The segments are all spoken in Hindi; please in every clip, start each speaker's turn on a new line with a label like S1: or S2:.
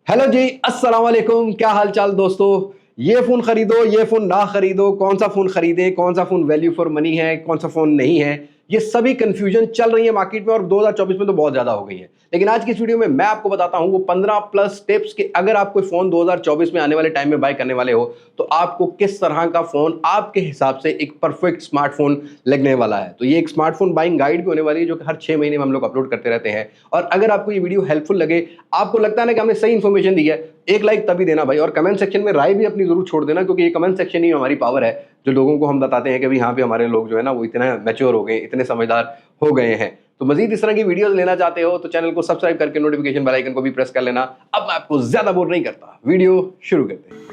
S1: हेलो जी, अस्सलाम वालेकुम। क्या हाल चाल दोस्तों। ये फ़ोन खरीदो, ये फ़ोन ना खरीदो, कौन सा फ़ोन खरीदें, कौन सा फ़ोन वैल्यू फॉर मनी है, कौन सा फ़ोन नहीं है, ये सभी कन्फ्यूजन चल रही है मार्केट में और 2024 में तो बहुत ज़्यादा हो गई है। लेकिन आज की इस वीडियो में मैं आपको बताता हूँ वो 15 प्लस टिप्स कि अगर आप कोई फ़ोन 2024 में आने वाले टाइम में बाय करने वाले हो तो आपको किस तरह का फ़ोन आपके हिसाब से एक परफेक्ट स्मार्टफ़ोन लगने वाला है। तो ये एक स्मार्टफ़ोन बाइंग गाइड भी होने वाली है जो कि हर 6 महीने में हम लोग अपलोड करते रहते हैं। और अगर आपको ये वीडियो हेल्पफुल लगे, आपको लगता है ना कि हमने सही इन्फॉर्मेशन दी है, एक लाइक तभी देना भाई, और कमेंट सेक्शन में राय भी अपनी जरूर छोड़ देना, क्योंकि ये कमेंट सेक्शन ही हमारी पावर है। जो लोगों को हम बताते हैं कि भाई हाँ भी हमारे लोग जो है ना वो इतने मैच्योर हो गए, इतने समझदार हो गए हैं। तो मजीद इस तरह की वीडियोस लेना चाहते हो तो चैनल को सब्सक्राइब करके नोटिफिकेशन बेल आइकन को भी प्रेस कर लेना। अब मैं आपको ज्यादा बोर नहीं करता, वीडियो शुरू करते हैं।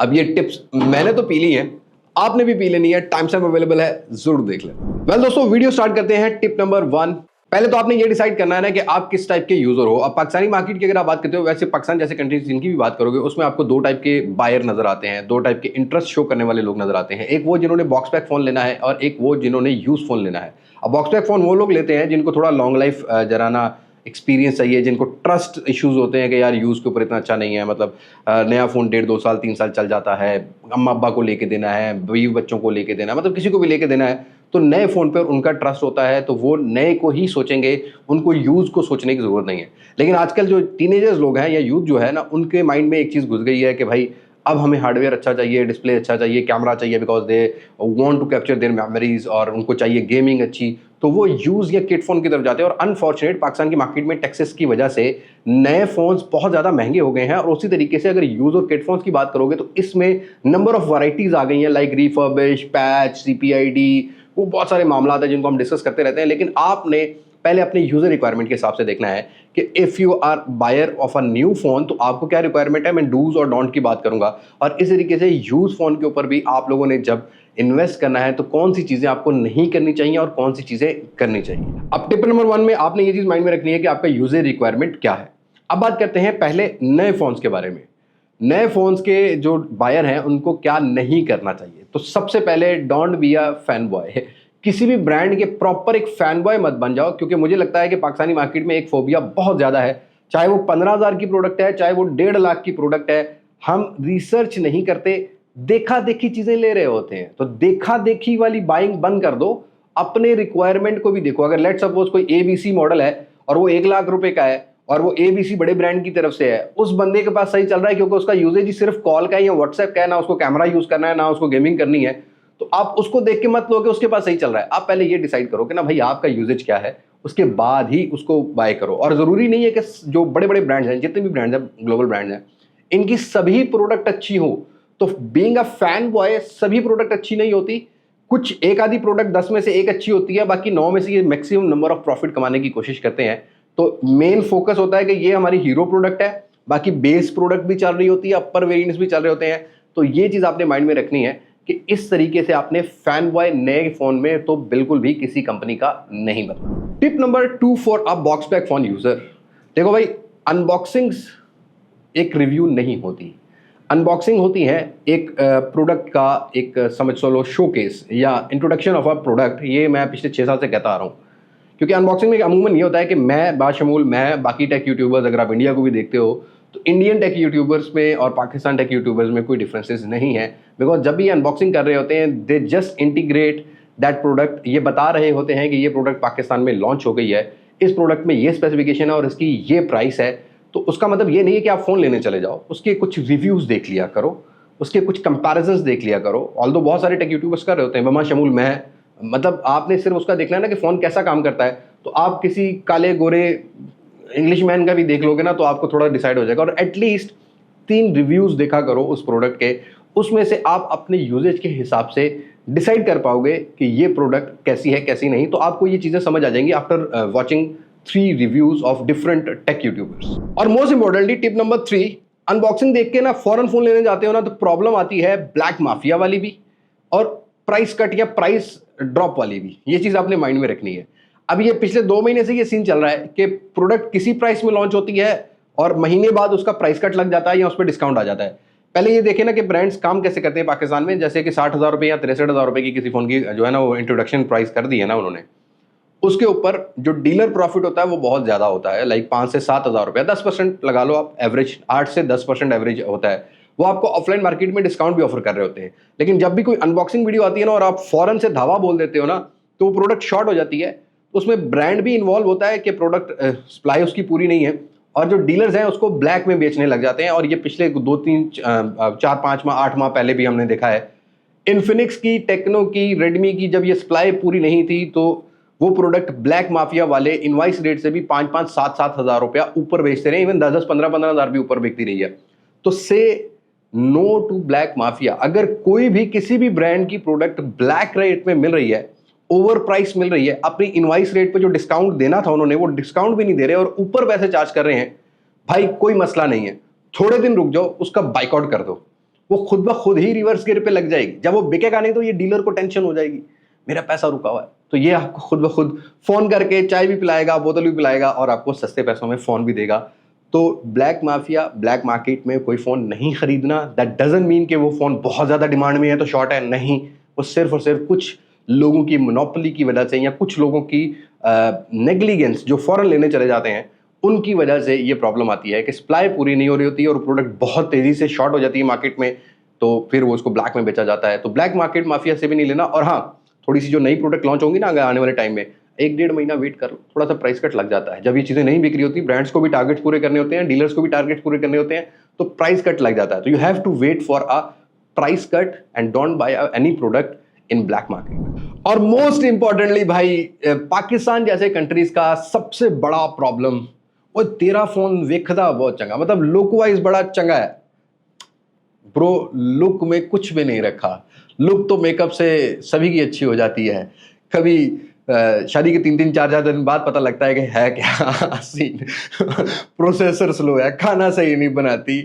S1: अब ये टिप्स मैंने तो पी ली है, आपने भी पी लेनी है, टाइम स्टैम्प अवेलेबल है, जरूर देख लेना। वेल दोस्तों, वीडियो स्टार्ट करते हैं। टिप नंबर 1, पहले तो आपने ये डिसाइड करना है ना कि आप किस टाइप के यूजर हो। अब पाकिस्तानी मार्केट की अगर आप बात करते हो, वैसे पाकिस्तान जैसे कंट्रीज जिनकी भी बात करोगे उसमें आपको दो टाइप के बायर नजर आते हैं, दो टाइप के इंटरेस्ट शो करने वाले लोग नजर आते हैं। एक वो जिन्होंने बॉक्स पैक फोन लेना है और एक वो जिन्होंने यूज फोन लेना है। अब बॉक्स पैक फोन वो लोग लेते हैं जिनको थोड़ा लॉन्ग लाइफ जराना एक्सपीरियंस चाहिए, जिनको ट्रस्ट इश्यूज होते हैं कि यार यूज़ के ऊपर इतना अच्छा नहीं है, मतलब नया फ़ोन 1.5 2 साल 3 साल चल जाता है, अम्मा अब्बा को लेके देना है, बीवी बच्चों को लेके देना है, मतलब किसी को भी लेके देना है, तो नए फ़ोन पर उनका ट्रस्ट होता है तो वो नए को ही सोचेंगे, उनको यूज़ को सोचने की ज़रूरत नहीं है। लेकिन आजकल जो टीनेजर्स लोग हैं या यूथ जो है ना, उनके माइंड में एक चीज़ घुस गई है कि भाई अब हमें हार्डवेयर अच्छा चाहिए, डिस्प्ले अच्छा चाहिए, कैमरा चाहिए, because they want to capture their memories, और उनको चाहिए गेमिंग अच्छी, तो वो यूज़ या किट फ़ोन की तरफ जाते हैं। और अनफॉर्चुनेट पाकिस्तान की मार्केट में टैक्सेस की वजह से नए फ़ोन्स बहुत ज़्यादा महंगे हो गए हैं। और उसी तरीके से अगर यूज़ और किट फ़ोन्स की बात करोगे तो इसमें नंबर ऑफ़ वैराइटीज़ आ गई हैं, लाइक रिफर्बिश, पैच, CPID, वो बहुत सारे मामला हैं जिनको हम डिस्कस करते रहते हैं। लेकिन आपने पहले अपने यूज़र रिक्वायरमेंट के हिसाब से देखना है कि if you are buyer of a new phone तो आपको क्या रिक्वायरमेंट है। मैं डूज और डोंट की बात करूंगा, और इस तरीके से यूज़ फ़ोन के ऊपर भी आप लोगों ने जब इन्वेस्ट करना है तो कौन सी चीज़ें आपको नहीं करनी चाहिए और कौन सी चीज़ें करनी चाहिए। अब टिप नंबर 1 में आपने ये चीज़ माइंड में रखनी है कि आपका यूज़र रिक्वायरमेंट क्या है। अब बात करते हैं पहले नए फ़ोन्स के बारे में। नए फ़ोन्स के जो बायर हैं उनको क्या नहीं करना चाहिए। तो सबसे पहले, don't be a fan boy. किसी भी ब्रांड के प्रॉपर एक फैन बॉय मत बन जाओ, क्योंकि मुझे लगता है कि पाकिस्तानी मार्केट में एक फोबिया बहुत ज़्यादा है। चाहे वो 15,000 की प्रोडक्ट है, चाहे वो 1.5 लाख की प्रोडक्ट है, हम रिसर्च नहीं करते, देखा देखी चीज़ें ले रहे होते हैं। तो देखा देखी वाली बाइंग बंद कर दो, अपने रिक्वायरमेंट को भी देखो। अगर लेट सपोज कोई ABC मॉडल है और वो 1 लाख रुपए का है और वो ABC बड़े ब्रांड की तरफ से है, उस बंदे के पास सही चल रहा है क्योंकि उसका यूजेज ही सिर्फ कॉल का है या व्हाट्सएप का है, ना उसको कैमरा यूज करना है, ना उसको गेमिंग करनी है, तो आप उसको देख के मत लो कि उसके पास सही चल रहा है। आप पहले ये डिसाइड करो कि ना भाई आपका यूजेज क्या है, उसके बाद ही उसको बाय करो। और जरूरी नहीं है कि जो बड़े बड़े ब्रांड्स हैं, जितने भी ब्रांड्स हैं, ग्लोबल ब्रांड्स हैं, इनकी सभी प्रोडक्ट अच्छी हो। तो बीइंग अ फैन बॉय, सभी प्रोडक्ट अच्छी नहीं होती, कुछ एक आधी प्रोडक्ट 10 में से एक अच्छी होती है, बाकी 9 में से ये मैक्सिमम नंबर ऑफ प्रॉफिट कमाने की कोशिश करते हैं। तो मेन फोकस होता है कि ये हमारी हीरो प्रोडक्ट है, बाकी बेस प्रोडक्ट भी चल रही होती है, अपर वेरिएंट्स भी चल रहे होते हैं। तो ये चीज आपने माइंड में रखनी है कि इस तरीके से आपने फैन बॉय नए फोन में तो बिल्कुल भी किसी कंपनी का नहीं बनना। Tip number 2 for a box pack phone user. देखो भाई, अनबॉक्सिंग्स एक रिव्यू नहीं होती। अनबॉक्सिंग होती है एक प्रोडक्ट का, एक समझ लो शोकेस या इंट्रोडक्शन ऑफ अ प्रोडक्ट। ये मैं पिछले 6 साल से कहता आ रहा हूँ, क्योंकि अनबॉक्सिंग में अमूमन ये होता है कि मैं बाशमूल, मैं बाकी टेक यूट्यूबर्स, अगर आप इंडिया को भी देखते हो तो इंडियन टेक यूट्यूबर्स में और पाकिस्तान टेक यूट्यूबर्स में कोई डिफरेंसेस नहीं है। बिकॉज जब भी अनबॉक्सिंग कर रहे होते हैं, they just integrate that product. ये बता रहे होते हैं कि ये प्रोडक्ट पाकिस्तान में लॉन्च हो गई है, इस प्रोडक्ट में ये स्पेसिफिकेशन है और इसकी ये प्राइस है। तो उसका मतलब ये नहीं है कि आप फ़ोन लेने चले जाओ, उसके कुछ रिव्यूज़ देख लिया करो, उसके कुछ कंपैरिजंस देख लिया करो। ऑल्दो बहुत सारे टेक यूट्यूबर्स कर रहे होते हैं, बमाशमूल मैं, मतलब आपने सिर्फ उसका देखना है ना कि फ़ोन कैसा काम करता है। तो आप किसी काले गोरे इंग्लिश मैन का भी देख लोगे ना तो आपको थोड़ा डिसाइड हो जाएगा। और एटलीस्ट 3 रिव्यूज़ देखा करो उस प्रोडक्ट के, उसमें से आप अपने यूजेज के हिसाब से डिसाइड कर पाओगे कि ये प्रोडक्ट कैसी है कैसी नहीं। तो आपको ये चीज़ें समझ आ जाएंगी after watching 3 reviews of different tech YouTubers. और most importantly tip number 3, unboxing देख के ना फॉरन फ़ोन लेने जाते हो ना तो प्रॉब्लम आती है ब्लैक माफिया वाली भी और प्राइस कट या प्राइस ड्रॉप वाली भी। ये चीज़ आपने माइंड में रखनी है। अब ये पिछले 2 महीने से ये सीन चल रहा है कि प्रोडक्ट किसी प्राइस में लॉन्च होती है और महीने बाद उसका प्राइस कट लग जाता है या उस पर डिस्काउंट आ जाता है। पहले ये देखें ना कि ब्रांड्स काम कैसे करते हैं पाकिस्तान में। जैसे कि 60,000 रुपये या 63,000 रुपये की किसी फ़ोन की जो है ना वो इंट्रोडक्शन प्राइस कर दी है ना उन्होंने, उसके ऊपर जो डीलर प्रॉफिट होता है वो बहुत ज़्यादा होता है, लाइक 5 से 7,000 रुपये, 10% लगा लो आप एवरेज, 8 से 10% एवरेज होता है। वो आपको ऑफलाइन मार्केट में डिस्काउंट भी ऑफर कर रहे होते हैं। लेकिन जब भी कोई अनबॉक्सिंग वीडियो आती है ना और आप फौरन से धावा बोल देते हो ना, तो वो प्रोडक्ट शॉर्ट हो जाती है। तो उसमें ब्रांड भी इन्वॉल्व होता है कि प्रोडक्ट सप्लाई उसकी पूरी नहीं है, और जो डीलर्स हैं उसको ब्लैक में बेचने लग जाते हैं। और ये पिछले 2-3 4-5 माह 8 माह पहले भी हमने देखा है। इन्फिनिक्स की, टेक्नो की, रेडमी की जब ये सप्लाई पूरी नहीं थी तो वो प्रोडक्ट ब्लैक माफिया वाले इनवाइस रेट से भी 5-5, 7-7 हज़ार रुपया ऊपर बेचते रहे, इवन 10-10, 15-15 हज़ार भी ऊपर बिकती रही है। तो से नो टू ब्लैक माफिया। अगर कोई भी किसी भी ब्रांड की प्रोडक्ट ब्लैक रेट में मिल रही है, ओवर प्राइस मिल रही है, अपनी इनवाइस रेट पे जो डिस्काउंट देना था उन्होंने वो डिस्काउंट भी नहीं दे रहे और ऊपर पैसे चार्ज कर रहे हैं, भाई कोई मसला नहीं है, थोड़े दिन रुक जाओ, उसका बाइकआउट कर दो, वो खुद ब खुद ही रिवर्स गियर पे लग जाएगी। जब वो बिकेगा नहीं तो ये डीलर को टेंशन हो जाएगी, मेरा पैसा रुका हुआ है, तो ये आपको खुद ब खुद फोन करके चाय भी पिलाएगा, बोतल भी पिलाएगा और आपको सस्ते पैसों में फोन भी देगा। तो ब्लैक माफिया, ब्लैक मार्केट में कोई फोन नहीं खरीदना। दैट डजंट मीन कि वो फोन बहुत ज्यादा डिमांड में है तो शॉर्ट है, नहीं। वो सिर्फ और सिर्फ कुछ लोगों की मोनोपोली की वजह से या कुछ लोगों की नेग्लिजेंस जो फॉरन लेने चले जाते हैं उनकी वजह से ये प्रॉब्लम आती है कि सप्लाई पूरी नहीं हो रही होती है और प्रोडक्ट बहुत तेजी से शॉर्ट हो जाती है मार्केट में, तो फिर वो उसको ब्लैक में बेचा जाता है। तो ब्लैक मार्केट माफिया से भी नहीं लेना। और हाँ, थोड़ी सी जो नई प्रोडक्ट लॉन्च होंगी ना अगर आने वाले टाइम में, 1-1.5 महीना वेट कर लो, थोड़ा सा प्राइस कट लग जाता है। जब ये चीज़ें नहीं बिक रही होती, ब्रांड्स को भी टारगेट्स पूरे करने होते हैं, डीलर्स को भी टारगेट्स पूरे करने होते हैं, तो प्राइस कट लग जाता है। तो you have to wait for a price cut and don't buy any product in black market. और मोस्ट इंपॉर्टेंटली भाई, पाकिस्तान जैसे कंट्रीज का सबसे बड़ा प्रॉब्लम, वो तेरा फोन वेखदा बहुत चंगा, मतलब लुक वाइज बड़ा चंगा है ब्रो, लुक में कुछ भी नहीं रखा। लुक तो मेकअप से सभी की अच्छी हो जाती है। कभी शादी के 3-3, 4-4 दिन बाद पता लगता है कि है क्या सीन प्रोसेसर स्लो है, खाना सही नहीं बनाती।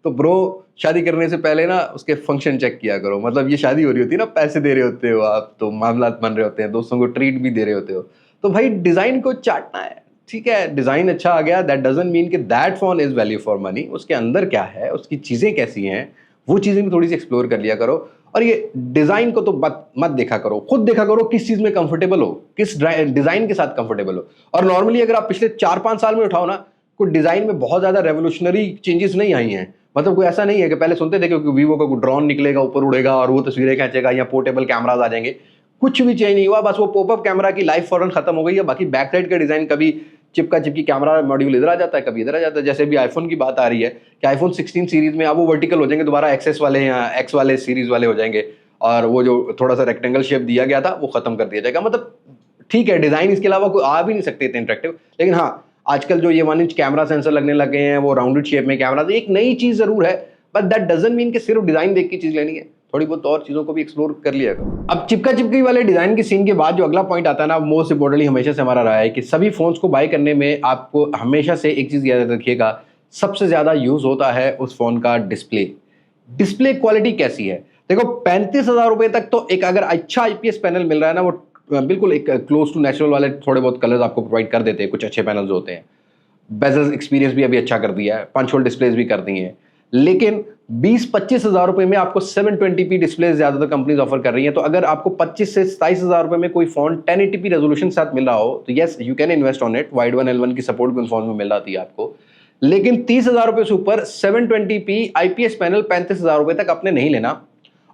S1: तो ब्रो शादी करने से पहले ना उसके फंक्शन चेक किया करो। मतलब ये शादी हो रही होती है ना, पैसे दे रहे होते हो आप, तो मामला बन रहे होते हैं, दोस्तों को ट्रीट भी दे रहे होते हो, तो भाई डिजाइन को चाटना है। ठीक है, डिजाइन अच्छा आ गया, दैट डजंट मीन कि that phone is value for money. उसके अंदर क्या है, उसकी चीजें कैसी हैं, वो चीजें भी थोड़ी सी एक्सप्लोर कर लिया करो। और ये डिजाइन को तो मत देखा करो, खुद देखा करो किस चीज में कंफर्टेबल हो, किस डिजाइन के साथ कंफर्टेबल हो। और नॉर्मली अगर आप पिछले 4-5 साल में उठाओ ना, कोई डिजाइन में बहुत ज्यादा रेवोल्यूशनरी चेंजेस नहीं आई हैं। मतलब कोई ऐसा नहीं है कि पहले सुनते थे कि वीवो का ड्रोन निकलेगा, ऊपर उड़ेगा और वो तस्वीरें खींचेगा, या पोर्टेबल कैमराज आ जाएंगे, कुछ भी चेंज नहीं हुआ। बस वो पॉपअप कैमरा की लाइफ फौरन खत्म हो गई है। बाकी बैक साइड का डिजाइन, कभी चिपका चिपकी कैमरा मॉड्यूल इधर आ जाता है, कभी इधर आ जाता है। जैसे भी आईफोन की बात आ रही है कि आईफोन 16 सीरीज में अब वो वर्टिकल हो जाएंगे, दोबारा एक्सेस वाले या एक्स वाले सीरीज वाले हो जाएंगे, और वो जो थोड़ा सा रेक्टेंगल शेप दिया गया था वो खत्म कर दिया जाएगा। मतलब ठीक है, डिजाइन इसके अलावा कोई आ भी नहीं सकते इतने इंटरेक्टिव। लेकिन हाँ, आजकल जो ये 1 इंच कैमरा सेंसर लगने लगे हैं, वो राउंडेड शेप में कैमरा, तो एक नई चीज जरूर है, बट दैट डजंट मीन कि सिर्फ डिजाइन देख के चीज लेनी है, थोड़ी बहुत और चीजों को भी एक्सप्लोर कर लिया करो। अब चिपका चिपकी वाले डिजाइन के सीन के बाद जो अगला पॉइंट आता है ना, मोस्ट इंपोर्टेंटली हमेशा से हमारा रहा है कि सभी फोन्स को बाय करने में आपको हमेशा से एक चीज याद रखिएगा, सबसे ज्यादा यूज होता है उस फोन का डिस्प्ले। डिस्प्ले क्वालिटी कैसी है? देखो 35,000 रुपए तक तो एक अगर अच्छा आईपीएस पैनल मिल रहा है ना, वो बिल्कुल एक क्लोज टू नेचुरल वाले थोड़े बहुत कलर्स आपको प्रोवाइड कर देते हैं, कुछ अच्छे पैनल्स होते हैं। बेजल एक्सपीरियंस भी अभी अच्छा कर दिया है, पंच होल डिस्प्लेस भी कर दी हैं। लेकिन 20-25 हज़ार रुपए में आपको 720p डिस्प्ले ज्यादातर कंपनीज ऑफर कर रही हैं। तो अगर आपको 25 से 27 हज़ार रुपए में कोई फोन 1080p रेजोल्यूशन साथ मिल रहा हो तो yes you can invest on it. Wide one L1 की सपोर्ट भी उन फोन में मिल जाती है आपको। लेकिन 30,000 रुपए से ऊपर 720p आईपीएस पैनल 35,000 रुपए तक आपने नहीं लेना।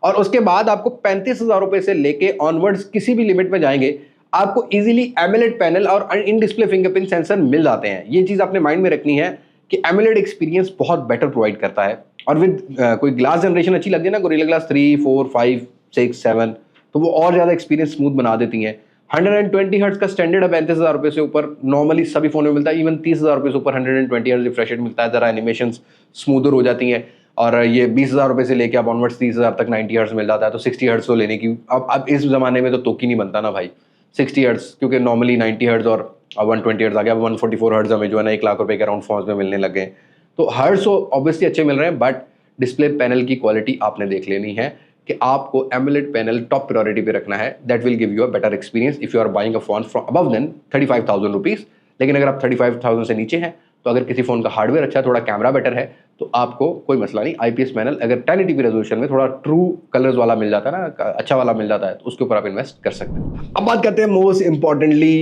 S1: और उसके बाद आपको 35,000 रुपए से लेके ऑनवर्ड्स किसी भी लिमिट में जाएंगे, आपको इजीली एमोलेड पैनल और इन डिस्प्ले फिंगरप्रिंट सेंसर मिल जाते हैं। ये चीज आपने माइंड में रखनी है कि एमोलेड एक्सपीरियंस बहुत बेटर प्रोवाइड करता है। और विद कोई ग्लास जनरेशन अच्छी लगती है ना, गोरिल्ला ग्लास 3, 4, 5, 6, 7, तो वो और ज्यादा एक्सपीरियंस स्मूथ बना देती हैं। 120 हर्ट्ज का स्टैंडर्ड 35,000 रुपए से ऊपर नॉर्मली सभी फोन में मिलता है। इवन 30,000 रुपए से ऊपर 120 हर्ट्ज रिफ्रेश रेट मिलता है, जरा एनिमेशन स्मूदर हो जाती हैं। और ये 20,000 रुपए से लेके आप ऑनवर्ड्स 30,000 तक 90 हर्ट्ज मिल जाता है। तो 60 हर्ट्ज तो लेने की अब इस जमाने में तो तोकी नहीं बनता ना भाई 60 हर्ट्ज, क्योंकि नॉर्मली 90 हर्ट्ज और 120 हर्ट्ज आ गया। 144 हर्ट्ज हमें जो है ना 1 लाख रुपए के अराउंड फोन्स में मिलने लग गए। तो हर्ट्ज ऑब्वियसली अच्छे मिल रहे हैं, बट डिस्प्ले पैनल की क्वालिटी आपने देख लेनी है कि आपको एमोलेड पैनल टॉप प्रायोरिटी पे रखना है। That will give you a better experience if you are buying a phone from above then 35,000 rupees. लेकिन अगर आप 35,000 से नीचे हैं तो अगर किसी फ़ोन का हार्डवेयर अच्छा है, थोड़ा कैमरा बेटर है, तो आपको कोई मसला नहीं। आईपीएस पैनल अगर 1080p रेजोल्यूशन में थोड़ा ट्रू कलर्स वाला मिल जाता है ना, अच्छा वाला मिल जाता है, तो उसके ऊपर आप इन्वेस्ट कर सकते हैं। अब बात करते हैं most importantly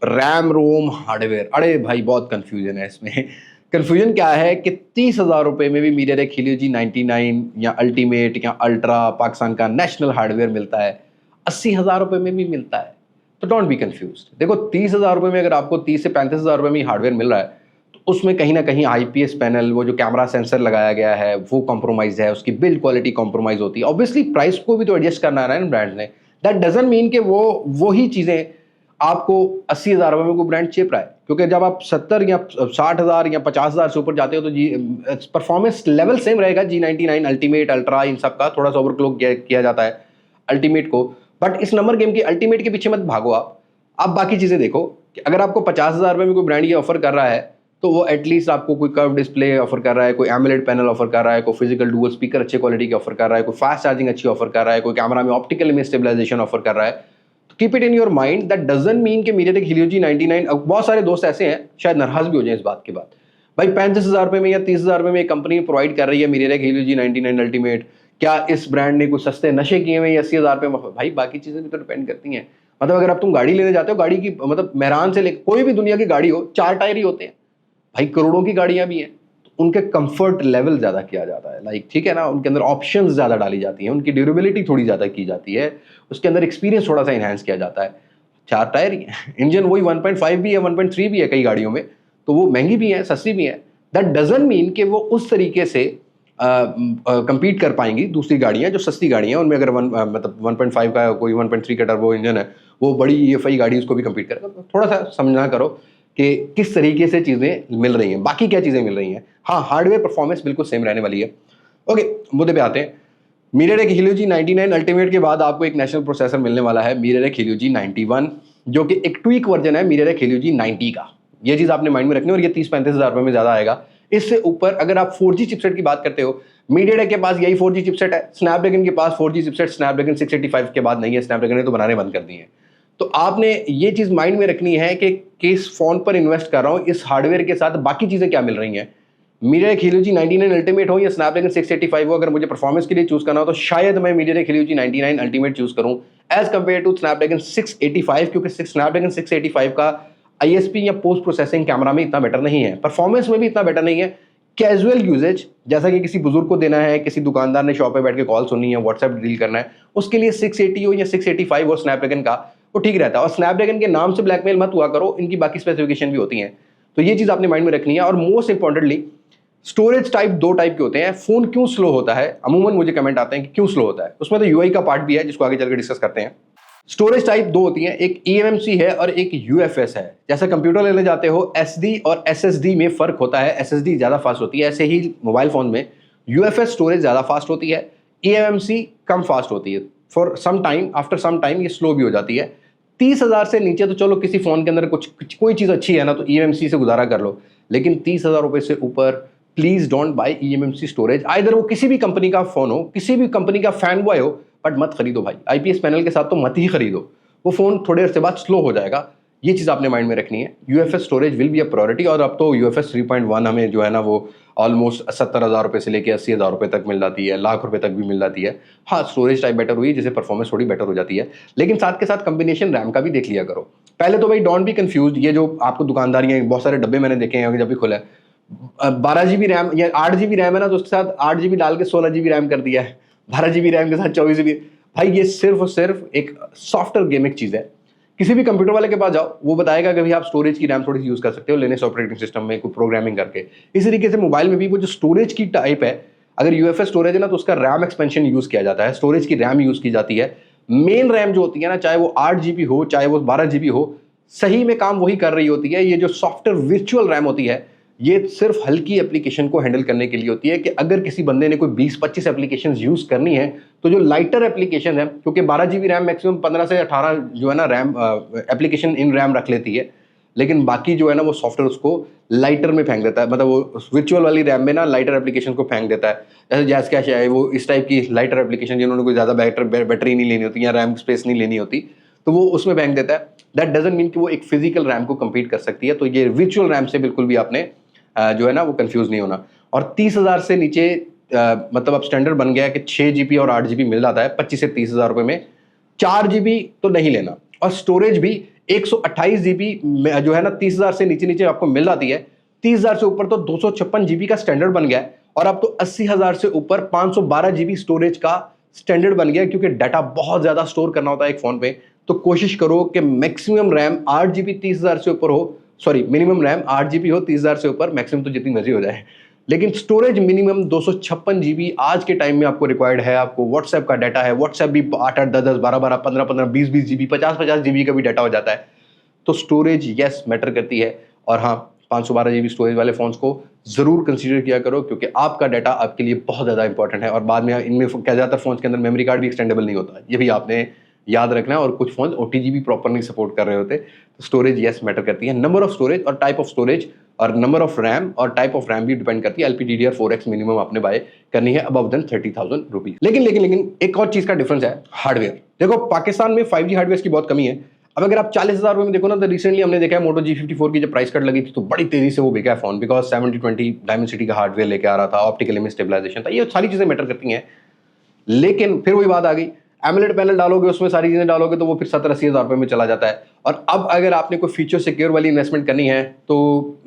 S1: RAM ROM hardware. अरे भाई बहुत कंफ्यूजन है इसमें। कंफ्यूजन क्या है कि 30,000 रुपये में भी MediaTek Helio G99 या अल्टीमेट या अल्ट्रा पाकिस्तान का नेशनल हार्डवेयर मिलता है, 80,000 रुपये में भी मिलता है। तो डोंट बी कंफ्यूज। देखो 30,000 रुपये में अगर आपको 30 से 35,000 रुपये में हार्डवेयर मिल रहा है, तो उसमें कहीं ना कहीं आईपीएस पैनल, वो जो कैमरा सेंसर लगाया गया है वो कॉम्प्रोमाइज है, उसकी बिल्ड क्वालिटी कॉम्प्रोमाइज होती है। ऑब्वियसली प्राइस को भी तो एडजस्ट करना है ना ब्रांड ने। दैट डजंट मीन कि वो वही चीज़ें आपको 80,000 रुपये में कोई ब्रांड चेप रहा है, क्योंकि जब आप 70 या 60,000 या 50,000 से ऊपर जाते हो तो जी परफॉर्मेंस लेवल सेम रहेगा। G99 अल्टीमेट अल्ट्रा इन सब का थोड़ा सा ओवरक्लॉक किया जाता है अल्टीमेट को, बट इस नंबर गेम की अल्टीमेट के पीछे मत भागो। आप बाकी चीज़ें देखो कि अगर आपको 50,000 रुपये में कोई ब्रांड ये ऑफर कर रहा है, तो वो एटलीस्ट आपको कोई कर्व डिस्प्ले ऑफर कर रहा है, कोई एमोलेड पैनल ऑफर कर रहा है, कोई फिजिकल डुअल स्पीकर अच्छे क्वालिटी के ऑफर कर रहा है, कोई फास्ट चार्जिंग अच्छी ऑफर कर रहा है, कोई कैमरा में ऑप्टिकल इमेज स्टेबलाइजेशन ऑफर कर रहा है। तो keep it in your mind, that doesn't mean कि MediaTek Helio G99। अब बहुत सारे दोस्त ऐसे हैं शायद नाराज भी हो जाए इस बात के बाद, भाई 35,000 रुपये में या 30,000 रुपये में एक कंपनी प्रोवाइड कर रही है MediaTek Helio G99 अल्टीमेट, क्या इस ब्रांड ने कुछ सस्ते नशे किए हुए 80,000 रुपये में? भाई बाकी चीज़ें भी तो डिपेंड करती हैं। मतलब अगर आप तुम गाड़ी लेने जाते हो, गाड़ी की मतलब मेहरान से लेकर कोई भी दुनिया की गाड़ी हो, 4 टायर ही होते हैं भाई, करोड़ों की गाड़ियां भी हैं, तो उनके कंफर्ट लेवल ज़्यादा किया जाता है, लाइक ठीक है ना, उनके अंदर ऑप्शंस ज़्यादा डाली जाती हैं, उनकी ड्यूरेबिलिटी थोड़ी ज़्यादा की जाती है, उसके अंदर एक्सपीरियंस थोड़ा सा इन्हांस किया जाता है। 4 टायर ही है, इंजन वही 1.5 भी है, 1.3 भी है कई गाड़ियों में, तो वो महंगी भी है सस्ती भी है। दैट डजंट मीन कि वो उस तरीके से compete कर पाएंगी दूसरी गाड़ियां जो सस्ती गाड़ियां हैं, उनमें अगर मतलब 1.5 का कोई 1.3 का टर्बो इंजन है, वो बड़ी EFI गाड़ी उसको भी compete करेगा। तो थोड़ा सा समझना करो कि किस तरीके से चीज़ें मिल रही हैं, बाकी क्या चीज़ें मिल रही हैं। हाँ, हार्डवेयर परफॉर्मेंस बिल्कुल सेम रहने वाली है। ओके, मुद्दे पे आते हैं। MediaTek Helio G99 अल्टीमेट के बाद आपको एक नेशनल प्रोसेसर मिलने वाला है MediaTek Helio G91, जो कि एक ट्वीक वर्जन है MediaTek Helio G90 का। ये चीज़ आपने माइंड में रखनी है, और ये 30-35,000 रुपये में ज़्यादा आएगा। इससे ऊपर अगर आप 4G चिपसेट की बात करते हो, MediaTek के पास यही 4G चिपसेट है, स्नैपड्रैगन के पास 4G चिपसेट स्नैपड्रैगन 685 के बाद नहीं है, स्नैपड्रैगन ने तो बनाने बंद कर दिए हैं। तो आपने ये चीज़ माइंड में रखनी है कि किस फ़ोन पर इन्वेस्ट कर रहा हूँ, इस हार्डवेयर के साथ बाकी चीज़ें क्या मिल रही हैं। MediaTek Helio G99 अल्टीमेट हो या स्नैपड्रैगन 685 हो, अगर मुझे परफॉर्मेंस के लिए चूज़ करना हो तो शायद मैं MediaTek Helio G99 ultimate choose करूँ एज कम्पेयर टू स्नैपड्रैगन 685, क्योंकि स्नैपड्रैगन 685 का ISP या पोस्ट प्रोसेसिंग कैमरा में इतना बेटर नहीं है, परफॉर्मेंस में भी इतना बेटर नहीं है। कैजुअल यूजेज, जैसा कि किसी बुजुर्ग को देना है, किसी दुकानदार ने शॉप पे बैठ के कॉल सुननी है, व्हाट्सएप डील करना है, उसके लिए 680 हो या 685 हो स्नैपड्रैगन का, वो ठीक रहता है। और स्नैपड्रैगन के नाम से ब्लैकमेल मत हुआ करो, इनकी बाकी स्पेसिफिकेशन भी होती हैं, तो ये चीज़ आपने माइंड में रखनी है। और most importantly storage type 2 type के होते हैं। फोन क्यों स्लो होता है, अमूमन मुझे कमेंट आते हैं कि क्यों स्लो होता है, उसमें तो UI का पार्ट भी है जिसको आगे चलकर डिस्कस करते हैं। स्टोरेज टाइप 2 होती हैं, एक eMMC है और एक UFS है। जैसा कंप्यूटर लेने जाते हो SD और SSD में फर्क होता है, SSD ज़्यादा फास्ट होती है, ऐसे ही मोबाइल फ़ोन में UFS स्टोरेज ज़्यादा फास्ट होती है, eMMC कम फास्ट होती है। For some time, after some time ये स्लो भी हो जाती है। 30,000 से नीचे तो चलो किसी फ़ोन के अंदर कोई चीज़ अच्छी है ना तो eMMC से गुजारा कर लो, लेकिन 30,000 रुपये से ऊपर please don't buy eMMC storage. Either वो किसी भी कंपनी का फ़ोन हो, किसी भी कंपनी का फैन बॉय हो, बट मत खरीदो भाई। IPS पैनल के साथ तो मत ही खरीदो, वो फ़ोन थोड़े देर से बाद स्लो हो जाएगा। ये चीज़ आपने माइंड में रखनी है। UFS storage will be a priority, और अब तो UFS 3.1 हमें जो है ना वो ऑलमोस्ट 70,000 रुपये से लेकर 80,000 रुपये तक मिल जाती है, लाख रुपये तक भी मिल जाती है। हाँ, स्टोरेज टाइप बेटर हुई जिससे परफॉर्मेंस थोड़ी बेटर हो जाती है, लेकिन साथ के साथ कम्बिनेशन रैम का भी देख लिया करो। पहले तो भाई डोंट बी कंफ्यूज, ये जो आपको दुकानदारियाँ बहुत सारे डब्बे मैंने देखे हैं जब भी खुला है, 12 GB रैम या 8 GB रैम है ना, तो उसके साथ 8 GB डाल के 16 GB रैम कर दिया है, 12 GB रैम के साथ 24 GB। भाई ये सिर्फ और सिर्फ एक सॉफ्टवेयर गेमिक चीज़ है। किसी भी कंप्यूटर वाले के पास जाओ, वो बताएगा कि भाई आप स्टोरेज की रैम थोड़ी सी यूज़ कर सकते हो लिनक्स ऑपरेटिंग सिस्टम में कोई प्रोग्रामिंग करके। इसी तरीके से मोबाइल में भी वो जो स्टोरेज की टाइप है, अगर UFS स्टोरेज है ना तो उसका रैम एक्सपेंशन यूज़ किया जाता है, स्टोरेज की रैम यूज़ की जाती है। मेन रैम जो होती है ना, चाहे वो 8 GB हो चाहे वो 12 GB हो, सही में काम वही कर रही होती है। ये जो सॉफ्टवेयर वर्चुअल रैम होती है, ये सिर्फ हल्की एप्लीकेशन को हैंडल करने के लिए होती है, कि अगर किसी बंदे ने कोई 20-25 एप्लीकेशन यूज़ करनी है तो जो लाइटर एप्लीकेशन है, क्योंकि 12 GB रैम मैक्सिमम 15 से 18 जो है ना रैम एप्लीकेशन इन रैम रख लेती है, लेकिन बाकी जो है ना वो सॉफ्टवेयर उसको लाइटर में फेंक देता है, मतलब वो वर्चुअल वाली रैम में ना लाइटर एप्लीकेशन को फेंक देता है। जैसे जैस कैश है, वो इस टाइप की लाइटर एप्लीकेशन जिन्होंने कोई ज़्यादा बैटरी नहीं लेनी होती या रैम स्पेस नहीं लेनी होती, तो वो उसमें फेंक देता है। दैट डजंट मीन कि वो एक फिजिकल रैम को कम्पीट कर सकती है। तो ये वर्चुअल रैम से बिल्कुल भी आपने जो है ना वो कंफ्यूज नहीं होना। और 30,000 से नीचे मतलब अब स्टैंडर्ड बन गया है कि 6 GB और 8 GB मिल जाता है 25 से 30,000 रुपये में। 4 GB तो नहीं लेना, और स्टोरेज भी 128 GB जो है ना 30,000 से नीचे नीचे आपको मिल जाती है। 30,000 से ऊपर तो 256 GB का स्टैंडर्ड बन गया है, और अब तो 80,000 से ऊपर 512 GB स्टोरेज का स्टैंडर्ड बन गया है, क्योंकि डाटा बहुत ज्यादा स्टोर करना होता है एक फोन पे। तो कोशिश करो कि मैक्सिमम रैम 8 GB 30,000 से ऊपर हो, सॉरी मिनिमम रैम 8 GB हो 30,000 से ऊपर, मैक्सिमम तो जितनी मर्जी हो जाए, लेकिन स्टोरेज मिनिमम 256 GB आज के टाइम में आपको रिक्वायर्ड है। आपको व्हाट्सएप का डाटा है, व्हाट्सएप भी 8-8, 10-10, 12-12, 15-15, 20-20 GB, 50-50 GB का भी डाटा हो जाता है। तो स्टोरेज यस मैटर करती है, और हाँ 512 GB स्टोरेज वाले फोन्स को जरूर कंसीडर किया करो, क्योंकि आपका डाटा आपके लिए बहुत ज़्यादा इंपॉर्टेंट है। और बाद में इनमें ज़्यादातर फोन्स के अंदर मेमोरी कार्ड भी एक्सटेंडेबल नहीं होता, ये भी आपने याद रखना है। और कुछ फोन OTG भी प्रॉपर नहीं सपोर्ट कर रहे होते। तो स्टोरेज यस मैटर करती है। नंबर ऑफ स्टोरेज और टाइप ऑफ स्टोरेज और नंबर ऑफ रैम और टाइप ऑफ रैम भी डिपेंड करती है। LPDDR4X मिनिमम आपने बाय करनी है अबव देन 30,000 रुपीज। लेकिन एक और चीज का डिफरेंस है, हार्डवेयर। देखो पाकिस्तान में 5G हार्डवेयर की बहुत कमी है। अब अगर आप 40,000 रुपए में देखो ना, तो रिसेंटली हमने देखा है मोटो G54 की जब प्राइस कट लगी थी तो बड़ी तेजी से वो बिका है फोन, बिकॉज 7020 डायमेंसिटी का हार्डवेयर लेके आ रहा था, ऑप्टिकल इमेज स्टेबलाइजेशन था, ये सारी चीजें मैटर करती हैं। लेकिन फिर वही बात आ गई, एमोलेड पैनल डालोगे, उसमें सारी चीजें डालोगे, तो वो फिर 70-80 हज़ार रुपए में चला जाता है। और अब अगर आपने कोई फीचर सिक्योर वाली इन्वेस्टमेंट करनी है तो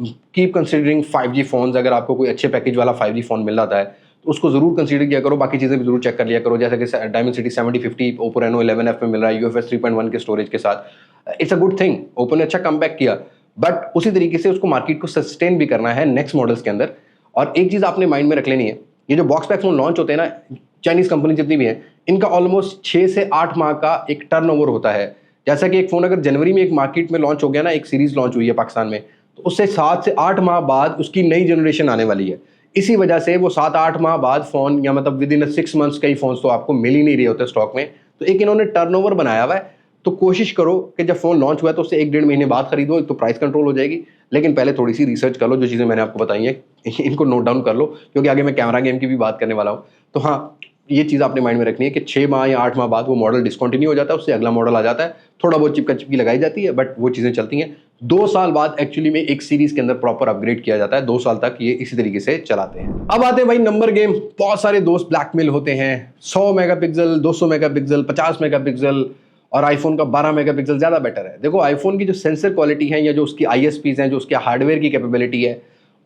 S1: कीप कंसीडरिंग 5G फोन्स। अगर आपको कोई अच्छे पैकेज वाला 5G फोन मिल जाता है तो उसको जरूर कंसीडर किया करो, बाकी चीजें भी जरूर चेक कर लिया करो, जैसे कि डायमेंसिटी 7050 ओप्पो रेनो 11F में मिल रहा है UFS 3.1 के स्टोरेज के साथ। It's a good thing, Oppo ने अच्छा कमबैक किया, बट उसी तरीके से उसको मार्केट को सस्टेन भी करना है नेक्स्ट मॉडल्स के अंदर। और एक चीज आपने माइंड में रख लेनी है, ये जो बॉक्स पैक फोन लॉन्च होते हैं ना, चाइनीज कंपनी जितनी भी है, इनका ऑलमोस्ट 6 से 8 माह का एक टर्नओवर होता है। जैसा कि एक फोन अगर जनवरी में एक मार्केट में लॉन्च हो गया ना, एक सीरीज लॉन्च हुई है पाकिस्तान में, तो उससे 7 से 8 माह बाद उसकी नई जनरेशन आने वाली है। इसी वजह से वो 7-8 माह बाद फोन, या मतलब विद इन 6 मंथ्स कई फोन तो आपको मिल ही नहीं रहे होते स्टॉक में। तो एक इन्होंने टर्नओवर बनाया हुआ है, तो कोशिश करो कि जब फोन लॉन्च हुआ है तो उससे 1-1.5 महीने बाद खरीदो, तो प्राइस कंट्रोल हो जाएगी। लेकिन पहले थोड़ी सी रिसर्च कर लो, जो चीज़ें मैंने आपको बताई हैं इनको नोट डाउन कर लो, क्योंकि आगे मैं कैमरा गेम की भी बात करने वाला हूँ। तो हाँ, ये चीज़ आपने माइंड में रखनी है कि 6 माह या 8 माह बाद वो मॉडल डिसकंटिन्यू हो जाता है, उससे अगला मॉडल आ जाता है। थोड़ा बहुत चिपका चिपकी लगाई जाती है, बट वो चीज़ें चलती हैं। 2 साल बाद एक्चुअली में एक सीरीज के अंदर प्रॉपर अपग्रेड किया जाता है, 2 साल तक ये इसी तरीके से चलाते हैं। अब आते हैं भाई नंबर गेम। बहुत सारे दोस्त ब्लैकमेल होते हैं, 100 मेगापिक्सल, 200 मेगापिक्सल, 50 मेगापिक्सल, और आईफोन का 12 मेगापिक्सल ज़्यादा बेटर है। देखो आईफोन की जो सेंसर क्वालिटी है, या जो उसकी ISPs हैं, जो उसके हार्डवेयर की कैपेबिलिटी है,